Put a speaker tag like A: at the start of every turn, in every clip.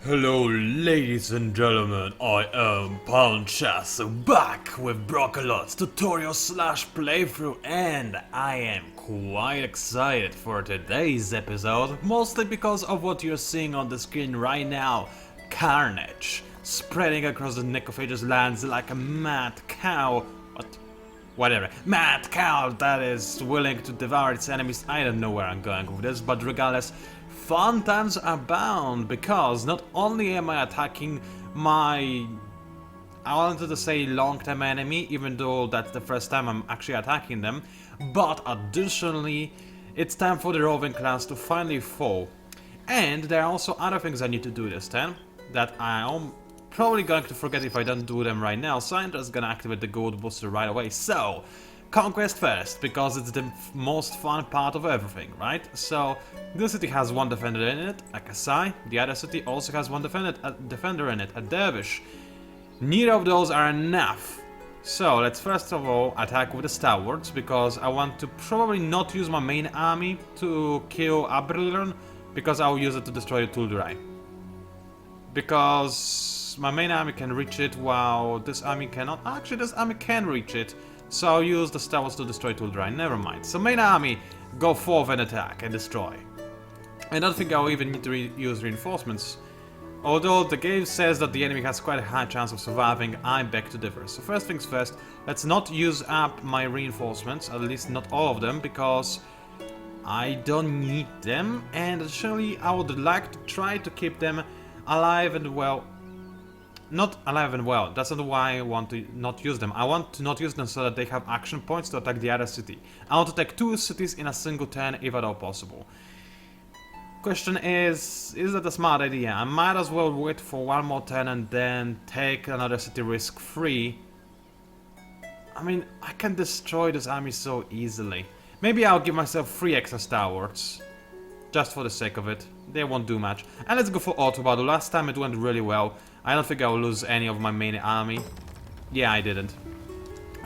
A: Hello ladies and gentlemen, I am PANCZASU back with Broccolot's tutorial slash playthrough, and I am quite excited for today's episode, mostly because of what you're seeing on the screen right now. Carnage spreading across the Necrophages lands like a mad cow. Whatever. Mad cow that is willing to devour its enemies. I don't know where I'm going with this, but regardless, fun times abound because not only am I attacking my... I wanted to say long-term enemy, even though that's the first time I'm actually attacking them, but additionally, it's time for the roving class to finally fall. And there are also other things I need to do this time that I'm probably going to forget if I don't do them right now, so I'm just gonna activate the gold booster right away. So, conquest first, because it's the most fun part of everything, right? So, this city has one defender in it, a Kasai. The other city also has one defender in it, a dervish. Neither of those are enough. So, let's first of all attack with the stalwarts, because I want to probably not use my main army to kill Abrilern, because I'll use it to destroy Tuldurai. Because my main army can reach it while this army cannot. Actually, this army can reach it, so I'll use the stalwarts to destroy Tuldurai. Never mind. So main army, go forth and attack and destroy. I don't think I'll even need to use reinforcements. Although the game says that the enemy has quite a high chance of surviving, I beg to differ. So first things first, let's not use up my reinforcements, at least not all of them, because I don't need them, and additionally I would like to try to keep them alive and well. Not alive and well, that's not why I want to not use them. I want to not use them so that they have action points to attack the other city. I want to attack two cities in a single turn if at all possible. Question is that a smart idea? I might as well wait for one more turn and then take another city risk-free. I mean, I can destroy this army so easily. Maybe I'll give myself 3 extra stalwarts. Just for the sake of it. They won't do much. And let's go for auto battle. Last time it went really well. I don't think I'll lose any of my main army. Yeah, I didn't.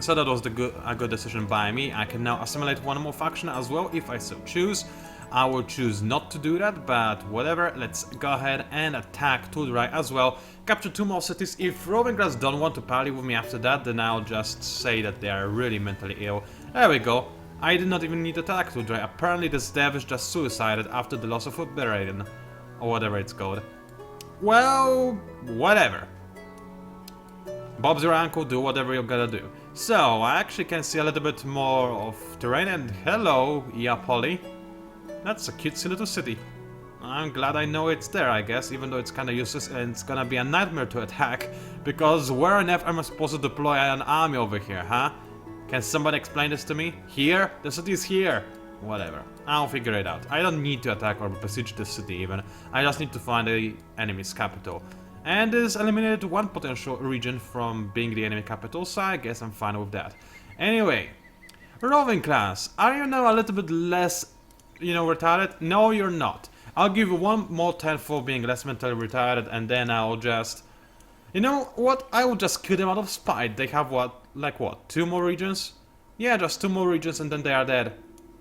A: So that was a good decision by me. I can now assimilate one more faction as well if I so choose. I will choose not to do that, but whatever. Let's go ahead and attack Tuldurai as well. Capture 2 more cities. If warmongers don't want to parley with me after that, then I'll just say that they are really mentally ill. There we go. I did not even need to attack Tuldurai. Apparently this dervish just suicided after the loss of Uberaiden. Or whatever it's called. Well, whatever. Bob's your uncle, do whatever you're gonna do. So, I actually can see a little bit more of terrain, and hello, Iapoli. That's a cutesy little city. I'm glad I know it's there, I guess, even though it's kinda useless and it's gonna be a nightmare to attack, because where on earth am I supposed to deploy an army over here, huh? Can somebody explain this to me? Here? The city is here. Whatever. I'll figure it out. I don't need to attack or besiege this city even. I just need to find the enemy's capital. And this eliminated one potential region from being the enemy capital, so I guess I'm fine with that. Anyway, roving class. Are you now a little bit less, retarded? No, you're not. I'll give you one more turn for being less mentally retarded, and then I'll just... You know what? I will just kill them out of spite. They have what? 2 more regions? Yeah, just 2 more regions and then they are dead.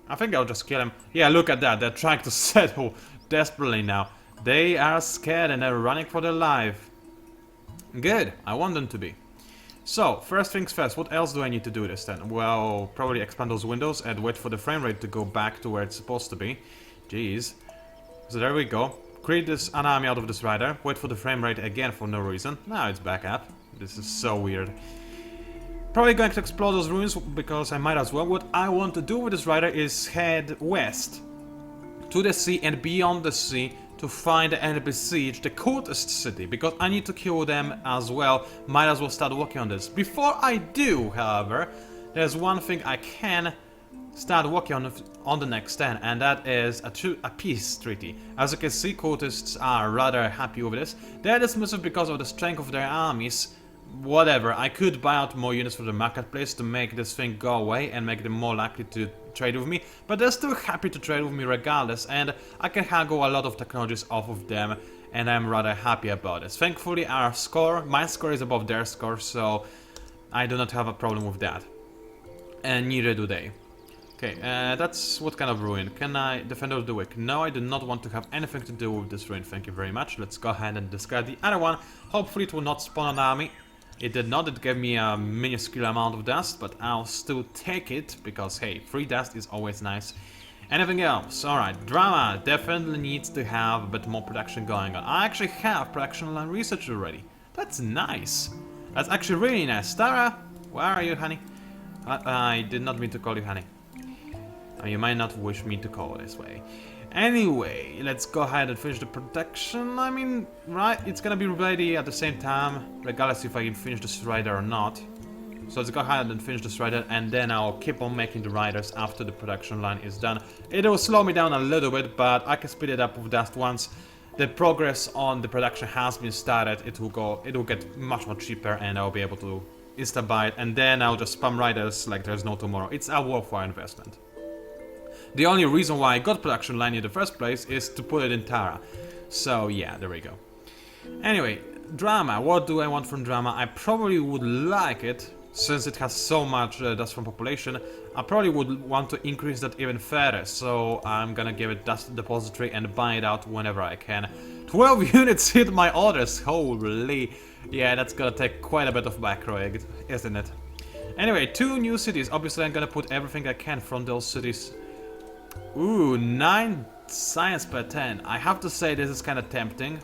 A: I think I'll just kill them. Yeah, look at that. They're trying to settle desperately now. They are scared and they're running for their life. Good. I want them to be. So, first things first. What else do I need to do this then? Well, probably expand those windows and wait for the frame rate to go back to where it's supposed to be. Jeez. So there we go. Create an army out of this rider. Wait for the frame rate again for no reason. Now it's back up. This is so weird. Probably going to explore those ruins because I might as well. What I want to do with this rider is head west to the sea and beyond the sea to find and besiege the coldest city, because I need to kill them as well. Might as well start working on this. Before I do, however, there's one thing I can start working on the next turn, and that is a peace treaty. As you can see, cultists are rather happy with this. They're dismissive because of the strength of their armies. Whatever, I could buy out more units from the marketplace to make this thing go away and make them more likely to trade with me, but they're still happy to trade with me regardless, and I can haggle a lot of technologies off of them, and I'm rather happy about this. Thankfully, my score is above their score, so I do not have a problem with that. And neither do they. Okay, that's what kind of ruin? Can I defend of the weak? No, I do not want to have anything to do with this ruin, thank you very much. Let's go ahead and discard the other one. Hopefully it will not spawn an army. It did not, it gave me a minuscule amount of dust, but I'll still take it, because hey, free dust is always nice. Anything else? Alright, drama definitely needs to have a bit more production going on. I actually have production line research already. That's nice. That's actually really nice. Tara, where are you, honey? I did not mean to call you honey. You might not wish me to call this way. Anyway, let's go ahead and finish the production. I mean, right, it's gonna be ready at the same time, regardless if I can finish this rider or not. So let's go ahead and finish this rider, and then I'll keep on making the riders after the production line is done. It will slow me down a little bit, but I can speed it up with dust once the progress on the production has been started. It will get much more cheaper, and I'll be able to insta-buy it, and then I'll just spam riders like there's no tomorrow. It's a worthwhile investment. The only reason why I got production line in the first place is to put it in Tara. So yeah, there we go. Anyway, drama. What do I want from drama? I probably would like it, since it has so much dust from population, I probably would want to increase that even further. So I'm gonna give it dust depository and buy it out whenever I can. 12 units hit my orders, holy. Yeah, that's gonna take quite a bit of macro, isn't it? Anyway, 2 new cities. Obviously I'm gonna put everything I can from those cities. Ooh, 9 science per 10. I have to say this is kind of tempting.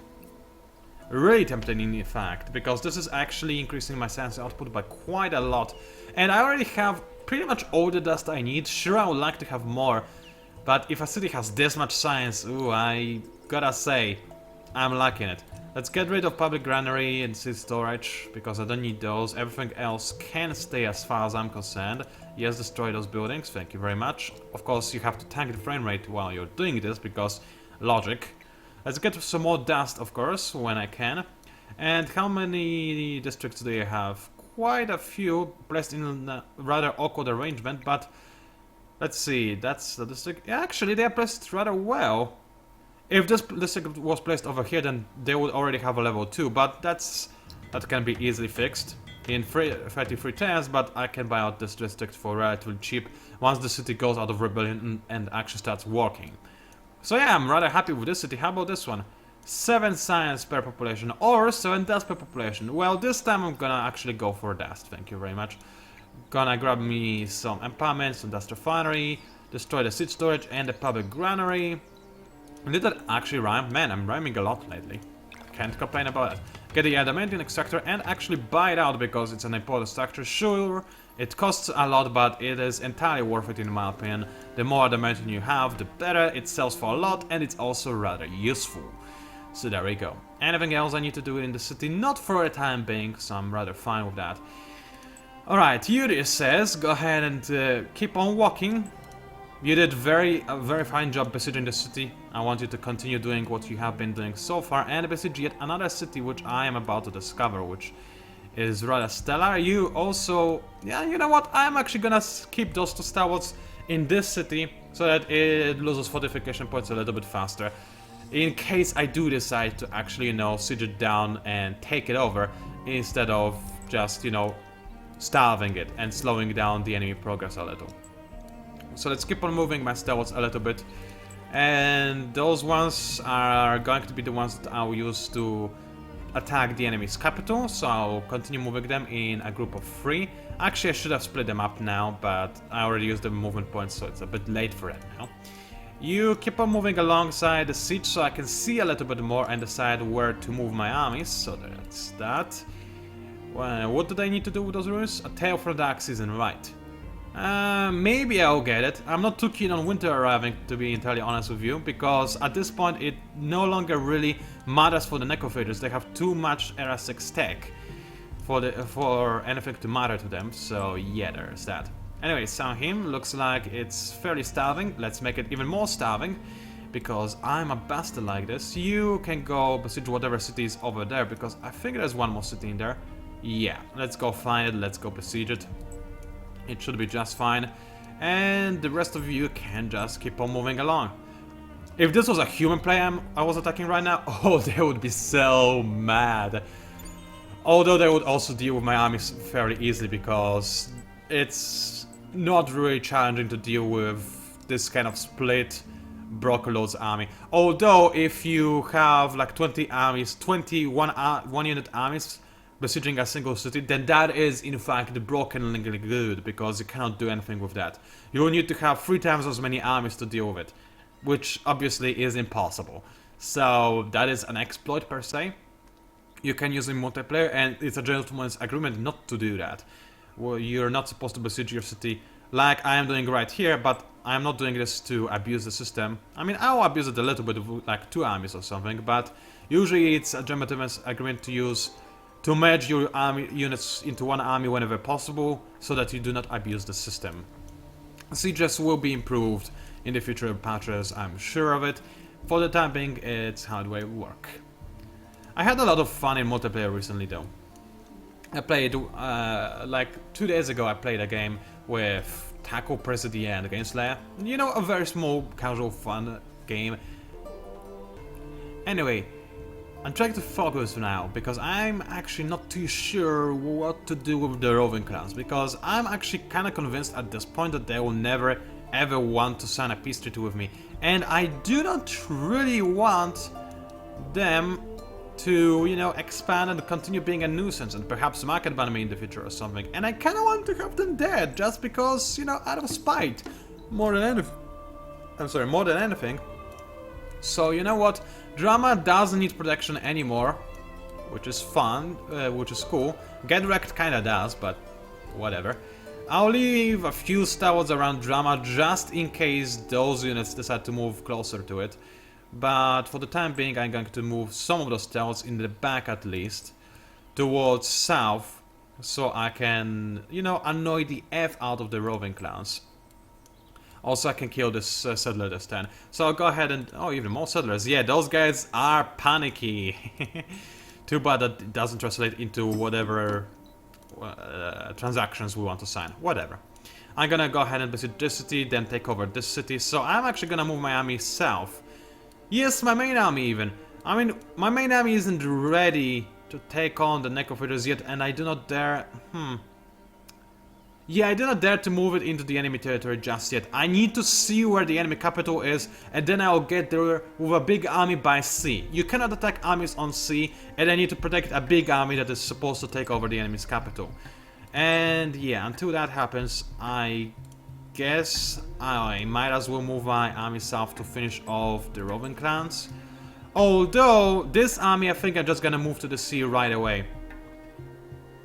A: Really tempting in fact, because this is actually increasing my science output by quite a lot. And I already have pretty much all the dust I need. Sure, I would like to have more, but if a city has this much science, ooh, I gotta say, I'm liking it. Let's get rid of public granary and seed storage, because I don't need those. Everything else can stay as far as I'm concerned. Yes, destroy those buildings, thank you very much. Of course, you have to tank the frame rate while you're doing this, because logic. Let's get some more dust, of course, when I can. And how many districts do you have? Quite a few, placed in a rather awkward arrangement, but let's see, that's the district. Yeah, actually, they are placed rather well. If this district was placed over here, then they would already have a level 2, but that can be easily fixed in 33 turns, but I can buy out this district for relatively cheap once the city goes out of rebellion and actually starts working. So yeah, I'm rather happy with this city. How about this one? 7 science per population, or 7 dust per population. Well, this time I'm gonna actually go for dust, thank you very much. Gonna grab me some empowerment, some dust refinery, destroy the seed storage and the public granary. Did that actually rhyme? Man, I'm rhyming a lot lately. Can't complain about it. Get the adamantium extractor and actually buy it out because it's an important structure. Sure, it costs a lot, but it is entirely worth it in my opinion. The more adamantium you have, the better. It sells for a lot and it's also rather useful. So there we go. Anything else I need to do in the city? Not for the time being, so I'm rather fine with that. Alright, Yuri says, go ahead and keep on walking. You did a very fine job besieging the city. I want you to continue doing what you have been doing so far and besiege yet another city which I am about to discover, which is rather stellar. You also, yeah, you know what? I'm actually gonna keep those 2 stalwarts in this city so that it loses fortification points a little bit faster. In case I do decide to actually, you know, siege it down and take it over instead of just, you know, starving it and slowing down the enemy progress a little. So let's keep on moving my stalwarts a little bit. And those ones are going to be the ones that I'll use to attack the enemy's capital. So I'll continue moving them in a group of 3. Actually, I should have split them up now, but I already used the movement points, so it's a bit late for it now. You keep on moving alongside the siege so I can see a little bit more and decide where to move my armies. So that's that. Well, what did I need to do with those ruins? A tale for the dark season, right. Maybe I'll get it. I'm not too keen on winter arriving, to be entirely honest with you, because at this point it no longer really matters for the Necrophages. They have too much era 6 tech for anything to matter to them, so yeah, there's that. Anyway, Samhim looks like it's fairly starving. Let's make it even more starving, because I'm a bastard like this. You can go besiege whatever city is over there, because I think there's one more city in there. Yeah, let's go find it, let's go besiege it. It should be just fine, and the rest of you can just keep on moving along. If this was a human player I was attacking right now, oh, they would be so mad. Although they would also deal with my armies fairly easily, because it's not really challenging to deal with this kind of split Broccolord's army. Although, if you have like 20 armies, 1 unit armies besieging a single city, then that is in fact brokenly good, because you cannot do anything with that. You will need to have 3 times as many armies to deal with it, which obviously is impossible. So that is an exploit per se. You can use it in multiplayer, and it's a gentleman's agreement not to do that. Well, you're not supposed to besiege your city like I am doing right here, but I'm not doing this to abuse the system. I mean, I'll abuse it a little bit with like 2 armies or something, but usually it's a gentleman's agreement to merge your army units into 1 army whenever possible, so that you do not abuse the system. Sieges will be improved in the future patches, I'm sure of it. For the time being, it's how do I work. I had a lot of fun in multiplayer recently though. I played, like 2 days ago I played a game with Taco Presidy and Game Slayer. You know, a very small, casual, fun game. Anyway, I'm trying to focus now, because I'm actually not too sure what to do with the roving clans, because I'm actually kinda convinced at this point that they will never ever want to sign a peace treaty with me. And I do not really want them to, you know, expand and continue being a nuisance and perhaps market ban me in the future or something. And I kind of want to have them dead just because, you know, out of spite, more than anything. I'm sorry, more than anything. So you know what? Drama doesn't need protection anymore, which is fun, which is cool. Get Wrecked kinda does, but whatever. I'll leave a few stalwarts around Drama just in case those units decide to move closer to it. But for the time being, I'm going to move some of those stalwarts in the back at least towards south, so I can, you know, annoy the F out of the roving clans. Also, I can kill this settler this turn. So I'll go ahead and... oh, even more settlers. Yeah, those guys are panicky. Too bad that it doesn't translate into whatever transactions we want to sign. Whatever. I'm gonna go ahead and besiege this city, then take over this city. So I'm actually gonna move my army south. Yes, my main army even. I mean, my main army isn't ready to take on the Necrophages yet, and I do not dare... Yeah, I do not dare to move it into the enemy territory just yet. I need to see where the enemy capital is, and then I'll get there with a big army by sea. You cannot attack armies on sea, and I need to protect a big army that is supposed to take over the enemy's capital. And yeah, until that happens, I guess I might as well move my army south to finish off the roving clans. Although, this army I think I'm just gonna move to the sea right away.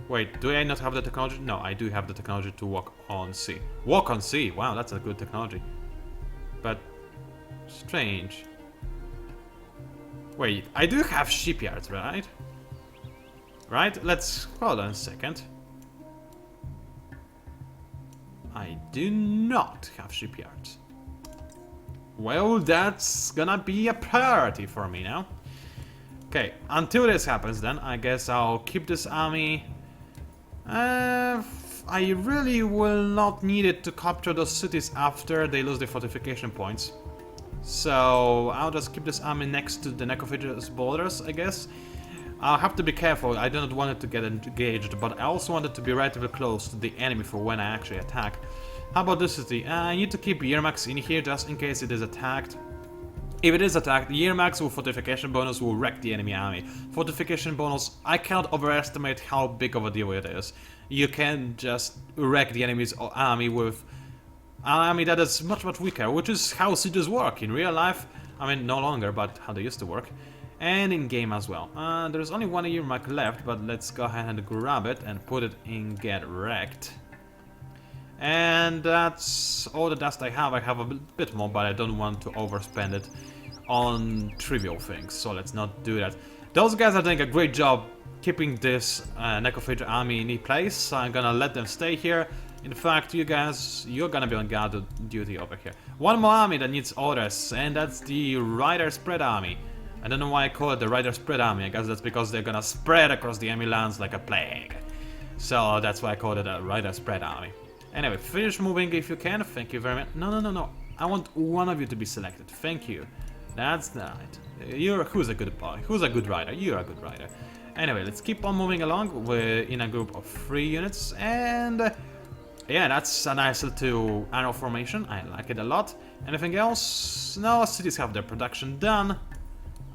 A: Wait, do I not have the technology? No, I do have the technology to walk on sea. Walk on sea? Wow, that's a good technology. But... strange. Wait, I do have shipyards, right? Right? Let's... hold on a second. I do not have shipyards. Well, that's gonna be a priority for me now. Okay, until this happens then, I guess I'll keep this army... I really will not need it to capture those cities after they lose their fortification points. So I'll just keep this army next to the Necrophages borders, I guess. I'll have to be careful, I do not want it to get engaged, but I also want it to be relatively close to the enemy for when I actually attack. How about this city? I need to keep Yermax in here just in case it is attacked. If it is attacked, Yermax with fortification bonus will wreck the enemy army. Fortification bonus, I cannot overestimate how big of a deal it is. You can just wreck the enemy's army with an army that is much weaker, which is how sieges work in real life. I mean, no longer, but how they used to work. And in game as well. There's only 1 Yermak left, but let's go ahead and grab it and put it in Get Wrecked. And that's all the dust I have. I have a bit more, but I don't want to overspend it on trivial things, so let's not do that. Those guys are doing a great job keeping this Necrophage army in place, so I'm gonna let them stay here. In fact, you guys, you're gonna be on guard duty over here. One more army that needs orders, and that's the Rider Spread Army. I don't know why I call it the Rider Spread Army. I guess that's because they're gonna spread across the enemy lands like a plague. So that's why I called it a Rider Spread Army. Anyway, finish moving if you can. Thank you very much. No. I want one of you to be selected. Thank you. That's right. Who's a good boy? Who's a good rider? You're a good rider. Anyway, let's keep on moving along. We're in a group of 3 units, and Yeah, that's a nice little arrow formation. I like it a lot. Anything else? No, cities have their production done.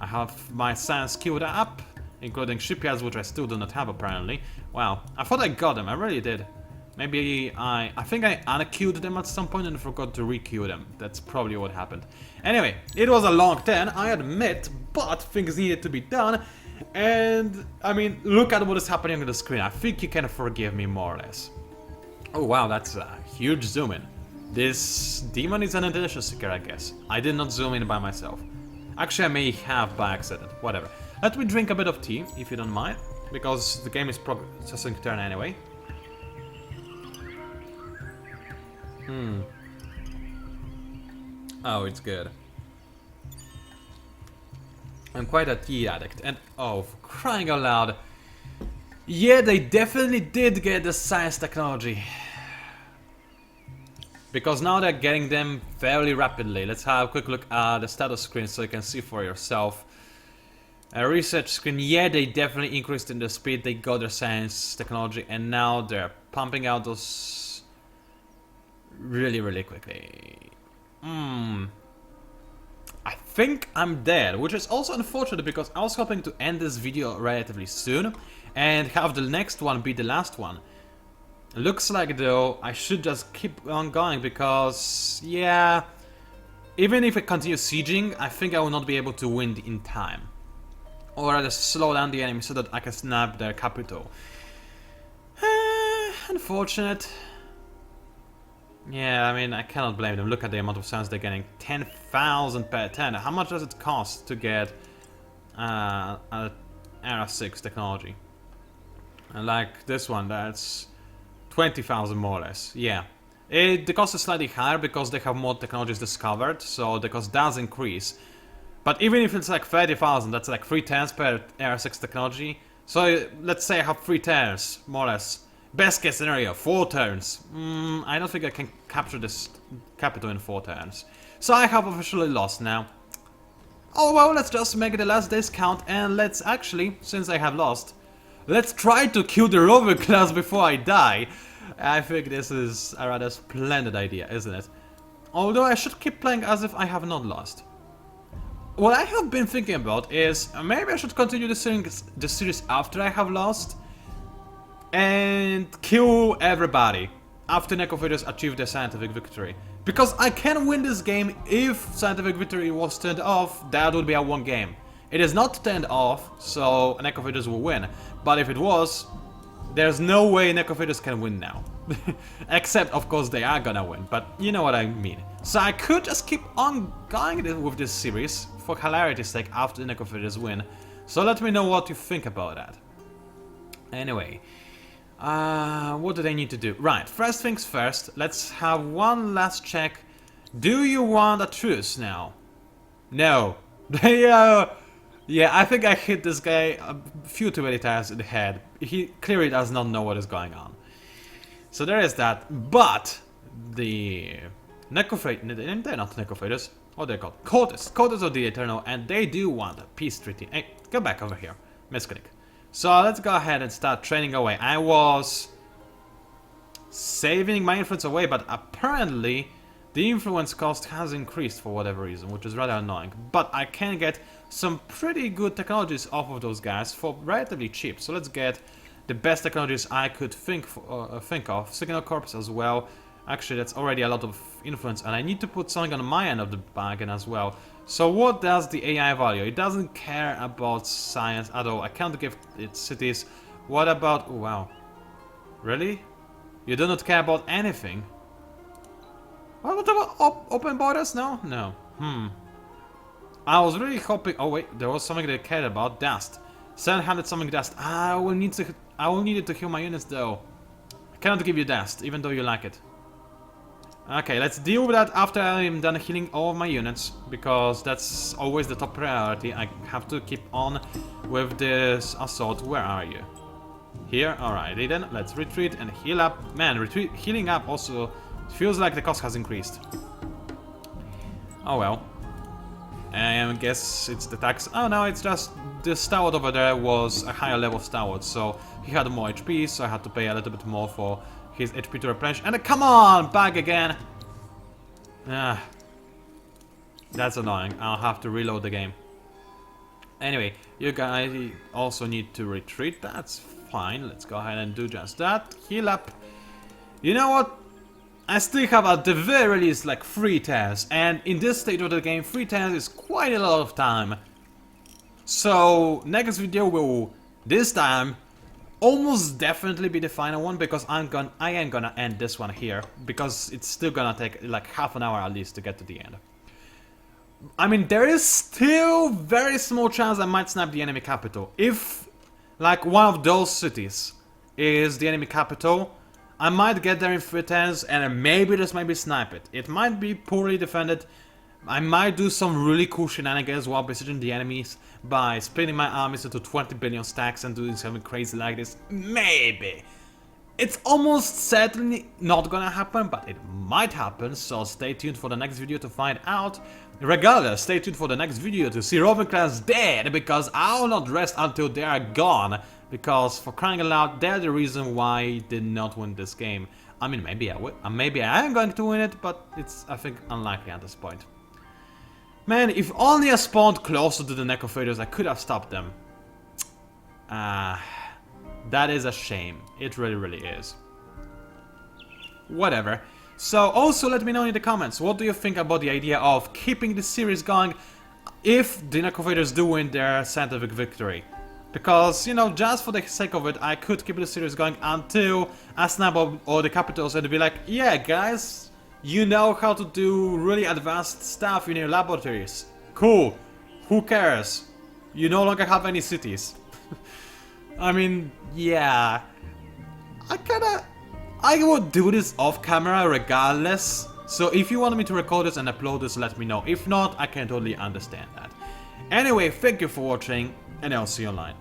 A: I have my science queued up, including shipyards, which I still do not have apparently. Wow, I thought I got them, I really did. Maybe I think I unqueued them at some point and forgot to requeue them. That's probably what happened. Anyway, it was a long turn, I admit, but things needed to be done. And, I mean, look at what is happening on the screen. I think you can forgive me more or less. Oh wow, that's a huge zoom in. This demon is an attention seeker, I guess. I did not zoom in by myself. Actually, I may have by accident. Whatever. Let me drink a bit of tea, if you don't mind, because the game is processing turn anyway. Oh, it's good. I'm quite a tea addict, and oh, for crying out loud. Yeah, they definitely did get the science technology. Because now they're getting them fairly rapidly. Let's have a quick look at the status screen so you can see for yourself. A research screen, yeah, they definitely increased in the speed. They got their science technology and now they're pumping out those really, really quickly. I think I'm dead, which is also unfortunate because I was hoping to end this video relatively soon and have the next one be the last one. Looks like though I should just keep on going because, yeah, even if I continue sieging, I think I will not be able to win in time. Or rather slow down the enemy so that I can snap their capital. Unfortunate. Yeah, I mean, I cannot blame them. Look at the amount of science they're getting. 10,000 per turn. How much does it cost to get Era 6 technology? And like this one, that's 20,000 more or less. Yeah. The cost is slightly higher because they have more technologies discovered, so the cost does increase. But even if it's like 30,000, that's like 3 turns per Era 6 technology. So let's say I have 3 turns, more or less. Best case scenario, 4 turns. I don't think I can capture this capital in 4 turns. So I have officially lost now. Oh well, let's just make the last days count and let's actually, since I have lost, let's try to kill the rover class before I die. I think this is a rather splendid idea, isn't it? Although I should keep playing as if I have not lost. What I have been thinking about is maybe I should continue the series after I have lost and kill everybody after Necrophages achieve the scientific victory. Because I can win this game if scientific victory was turned off, that would be a 1 game. It is not turned off, so Necrophages will win. But if it was, there's no way Necrophages can win now. Except, of course, they are gonna win, but you know what I mean. So I could just keep on going with this series for hilarity's sake after Necrophages win. So let me know what you think about that. Anyway, what do they need to do? Right, first things first, let's have one last check. Do you want a truce now? No. Yeah, I think I hit this guy a few too many times in the head. He clearly does not know what is going on. So there is that, but the Necrophages, they're not Necrophages, what are they called? Cultists of the Eternal, and they do want a peace treaty. Hey, go back over here, misclick. So let's go ahead and start training away. I was saving my influence away, but apparently the influence cost has increased for whatever reason, which is rather annoying. But I can get some pretty good technologies off of those guys for relatively cheap. So let's get the best technologies I could think of. Signal Corps as well. Actually, that's already a lot of influence, and I need to put something on my end of the bargain as well. So what does the AI value? It doesn't care about science at all. I can't give it cities. What about... Oh, wow. Really? You do not care about anything? What about open borders? No? No. I was really hoping... Oh wait, there was something they cared about. Dust. 700 something dust. I will need it to heal my units though. I cannot give you dust, even though you like it. Okay, let's deal with that after I'm done healing all of my units, because that's always the top priority. I have to keep on with this assault. Where are you? Here? Alrighty then, let's retreat and heal up. Man, healing up also feels like the cost has increased. Oh well. I guess it's the tax. Oh no, it's just the stalwart over there was a higher level stalwart, so he had more HP, so I had to pay a little bit more for his HP to replenish. And come on, back again. Ah, that's annoying. I'll have to reload the game. Anyway, you guys also need to retreat. That's fine. Let's go ahead and do just that. Heal up. You know what? I still have at the very least like 3 tears, and in this stage of the game 3 tears is quite a lot of time. So next video will this time almost definitely be the final one, because I am gonna end this one here, because it's still gonna take like half an hour at least to get to the end. I mean, there is still very small chance I might snap the enemy capital. If like one of those cities is the enemy capital, I might get there in 3 turns and maybe just maybe snipe it. It might be poorly defended. I might do some really cool shenanigans while besieging the enemies by splitting my armies into 20 billion stacks and doing something crazy like this. Maybe. It's almost certainly not gonna happen, but it might happen, so stay tuned for the next video to find out. Regardless, stay tuned for the next video to see Roman clans dead, because I'll not rest until they are gone. Because, for crying out loud, they're the reason why I did not win this game. I mean, maybe I will. Maybe I am going to win it, but it's, I think, unlikely at this point. Man, if only I spawned closer to the Necrophages, I could have stopped them. That is a shame. It really, really is. Whatever. So, also let me know in the comments, what do you think about the idea of keeping the series going if the Necrophages do win their scientific victory? Because, you know, just for the sake of it, I could keep the series going until I snap up all the capitals and be like, yeah, guys, you know how to do really advanced stuff in your laboratories. Cool. Who cares? You no longer have any cities. I mean, yeah. I would do this off camera regardless. So if you want me to record this and upload this, let me know. If not, I can totally understand that. Anyway, thank you for watching, and I'll see you online.